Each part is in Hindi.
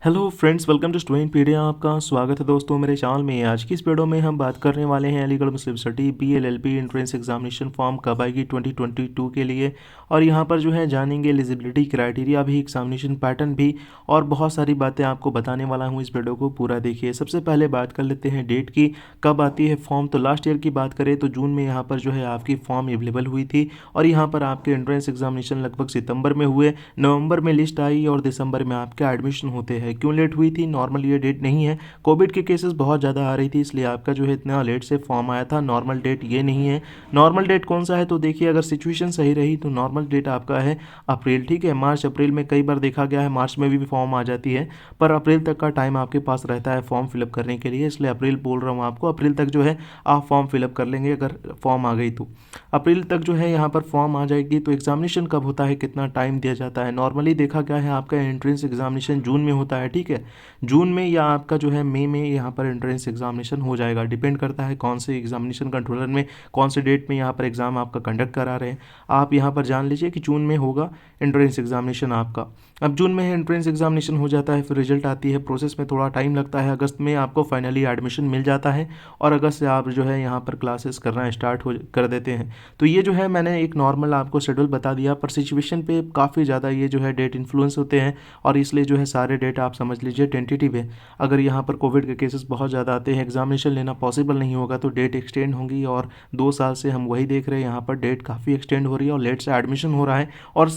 Hello friends, welcome to Studentpedia. आपका स्वागत है दोस्तों मेरे चैनल में। आज की इस वीडियो में हम बात करने वाले हैं Aligarh Muslim city BLLB entrance examination form कब आएगी 2022 के लिए। और यहाँ पर जो है जानेंगे एलिजिबिलिटी क्राइटेरिया भी, एग्जामिनेशन पैटर्न भी और बहुत सारी बातें आपको बताने वाला हूँ। इस वीडियो को पूरा देखिए। सबसे पहले बात कर लेते हैं डेट की, कब आती है फॉर्म। तो लास्ट ईयर की बात करें तो जून में यहाँ पर जो है आपकी फॉर्म अवेलेबल हुई थी और यहाँ पर आपके एंट्रेंस एग्जामिनेशन लगभग सितंबर में हुए, नवंबर में लिस्ट आई और दिसंबर में आपके एडमिशन होते हैं। क्यों लेट हुई थी? नॉर्मल ये डेट नहीं है, कोविड के केसेस बहुत ज़्यादा आ रही थी, इसलिए आपका जो है इतना लेट से फॉर्म आया था। नॉर्मल डेट ये नहीं है। नॉर्मल डेट कौन सा है? तो देखिए, अगर सिचुएशन सही रही तो नॉर्मल डेट आपका है अप्रैल। ठीक है, मार्च अप्रैल में कई बार देखा गया है मार्च में भी फॉर्म आ जाती है, पर अप्रैल तक का टाइम आपके पास रहता है फॉर्म फिलअप करने के लिए, इसलिए अप्रैल बोल रहा हूँ आपको। अप्रैल तक जो है आप फॉर्म फिलअप कर लेंगे अगर फॉर्म आ गई तो। अप्रैल तक जो है यहाँ पर फॉर्म आ जाएगी। तो एग्जामिनेशन कब होता है, कितना टाइम दिया जाता है? नॉर्मली देखा गया है आपका एंट्रेंस एग्जामिनेशन जून में होता है। ठीक है, जून में या आपका जो है मई में यहाँ पर एंट्रेंस एग्जामिनेशन हो जाएगा। डिपेंड करता है कौन से एग्जामिनेशन कंट्रोलर में कौन से डेट में यहाँ पर एग्ज़ाम आपका कंडक्ट करा रहे हैं। आप यहाँ पर जान लीजिए कि जून में होगा एंट्रेंस एग्जामिनेशन आपका। अब जून में एंट्रेंस एग्जामिनेशन हो जाता है, फिर रिजल्ट आती है, प्रोसेस में थोड़ा टाइम लगता है। अगस्त में आपको फाइनली एडमिशन मिल जाता है और अगस्त से आप जो है यहाँ पर क्लासेस करना स्टार्ट हो कर देते हैं। तो ये जो है मैंने एक नॉर्मल आपको शेड्यूल बता दिया, पर सिचुएशन पे काफ़ी ज़्यादा ये जो है डेट इन्फ्लुएंस होते हैं और इसलिए जो है सारे डेट आप समझ लीजिए टेंटेटिव है। अगर यहाँ पर कोविड के केसेस बहुत ज़्यादा आते हैं, एग्जामिनेशन लेना पॉसिबल नहीं होगा तो डेट एक्सटेंड होंगी। और 2 साल से हम वही देख रहे हैं, यहाँ पर डेट काफ़ी एक्सटेंड हो रही है और लेट से एडमिशन हो रहा है। और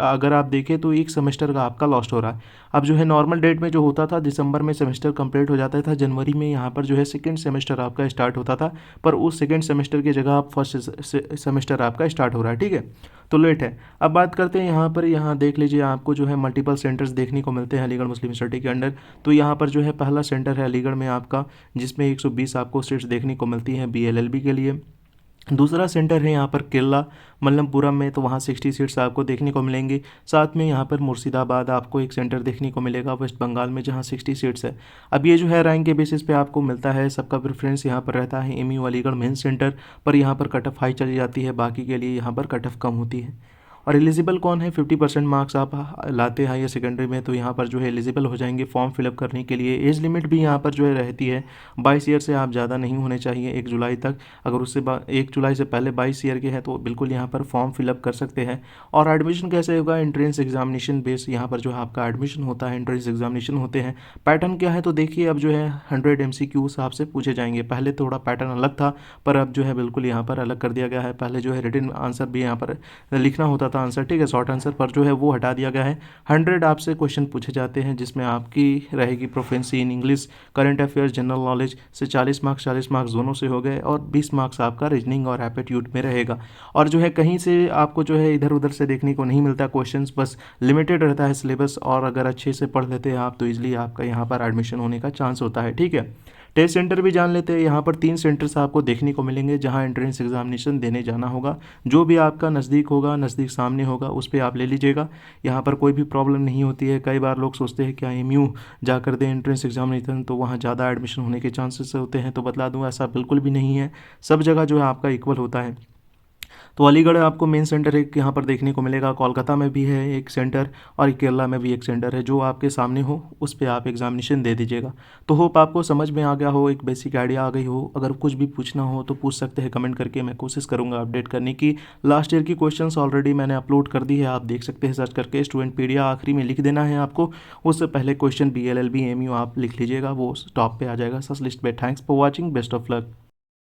अगर आप देखें तो एक सेमेस्टर का आपका लॉस्ट हो रहा है। अब जो है नॉर्मल डेट में जो होता था दिसंबर में सेमेस्टर कंप्लीट हो जाता था, जनवरी में यहाँ पर जो है सेकेंड सेमेस्टर आपका स्टार्ट होता था, पर उस सेकेंड सेमेस्टर की जगह आप फर्स्ट सेमेस्टर आपका स्टार्ट हो रहा है। ठीक है, तो लेट है। अब बात करते हैं यहाँ पर, यहाँ देख लीजिए आपको जो है मल्टीपल सेंटर्स देखने को मिलते हैं अलीगढ़ मुस्लिम यूनिवर्सिटी के अंडर। तो यहाँ पर जो है पहला सेंटर है अलीगढ़ में आपका, जिसमें 120 आपको सीट्स देखने को मिलती हैं BLLB के लिए। दूसरा सेंटर है यहाँ पर केरला मल्लमपुरम में, तो वहाँ 60 सीट्स आपको देखने को मिलेंगी। साथ में यहाँ पर मुर्शिदाबाद आपको एक सेंटर देखने को मिलेगा वेस्ट बंगाल में, जहाँ 60 सीट्स है। अब ये जो है रैंक के बेसिस पे आपको मिलता है, सबका प्रेफरेंस यहाँ पर रहता है MU अलीगढ़ मेन सेंटर पर। यहाँ पर कट ऑफ हाई चली जाती है, बाकी के लिए यहाँ पर कट ऑफ कम होती है। और एलिजिबल कौन है? 50% मार्क्स आप लाते हैं हायर सेकेंडरी में तो यहाँ पर जो है एलिजिबल हो जाएंगे फॉर्म फिलअप करने के लिए। एज लिमिट भी यहाँ पर जो है रहती है 22 ईयर से आप ज़्यादा नहीं होने चाहिए 1 जुलाई तक। अगर उससे 1 जुलाई से पहले 22 ईयर के हैं तो बिल्कुल यहाँ पर फॉर्म फिलअप कर सकते हैं। और एडमिशन कैसे होगा? एंट्रेंस एग्जामिनेशन बेस यहाँ पर जो है आपका एडमिशन होता है, एंट्रेंस एग्जामिनेशन होते हैं। पैटर्न क्या है? तो देखिए, अब जो है 100 MCQs आपसे पूछे जाएंगे। पहले थोड़ा पैटर्न अलग था, पर अब जो है बिल्कुल यहाँ पर अलग कर दिया गया है। पहले जो है रिटन आंसर भी यहाँ पर लिखना होता था आंसर, ठीक है, शॉर्ट आंसर, पर जो है वो हटा दिया गया है। 100 आपसे क्वेश्चन पूछे जाते हैं, जिसमें आपकी रहेगी proficiency in English, current affairs, general knowledge से 40 मार्क्स दोनों से हो गए और 20 मार्क्स आपका रीजनिंग और एप्टीट्यूड में रहेगा। और जो है कहीं से आपको जो है इधर उधर से देखने को नहीं मिलता क्वेश्चन, बस लिमिटेड रहता है सिलेबस, और अगर अच्छे से पढ़ लेते हैं आप तो ईजिली आपका यहाँ पर एडमिशन होने का चांस होता है। ठीक है, टेस्ट सेंटर भी जान लेते हैं। यहाँ पर 3 सेंटर्स आपको देखने को मिलेंगे जहाँ एंट्रेंस एग्जामिनेशन देने जाना होगा। जो भी आपका नज़दीक होगा, नज़दीक सामने होगा, उस पर आप ले लीजिएगा। यहाँ पर कोई भी प्रॉब्लम नहीं होती है। कई बार लोग सोचते हैं क्या MU जाकर दें एंट्रेंस एग्जामिनेशन तो वहाँ ज़्यादा एडमिशन होने के चांसेस होते हैं, तो बतला दूँ ऐसा बिल्कुल भी नहीं है। सब जगह जो है आपका इक्वल होता है। तो अलीगढ़ आपको मेन सेंटर एक यहाँ पर देखने को मिलेगा, कोलकाता में भी है एक सेंटर और केरला में भी एक सेंटर है। जो आपके सामने हो उस पर आप एग्जामिनेशन दे दीजिएगा। तो होप आपको समझ में आ गया हो, एक बेसिक आइडिया आ गई हो। अगर कुछ भी पूछना हो तो पूछ सकते हैं कमेंट करके, मैं कोशिश करूँगा अपडेट करने की। लास्ट ईयर की क्वेश्चंस ऑलरेडी मैंने अपलोड कर दी है, आप देख सकते हैं सर्च करके। स्टूडेंटपीडिया आखिरी में लिख देना है आपको, उससे पहले क्वेश्चन BLLB MU आप लिख लीजिएगा, वो टॉप पे आ जाएगा सर्च लिस्ट पे। Thanks for watching, best of luck.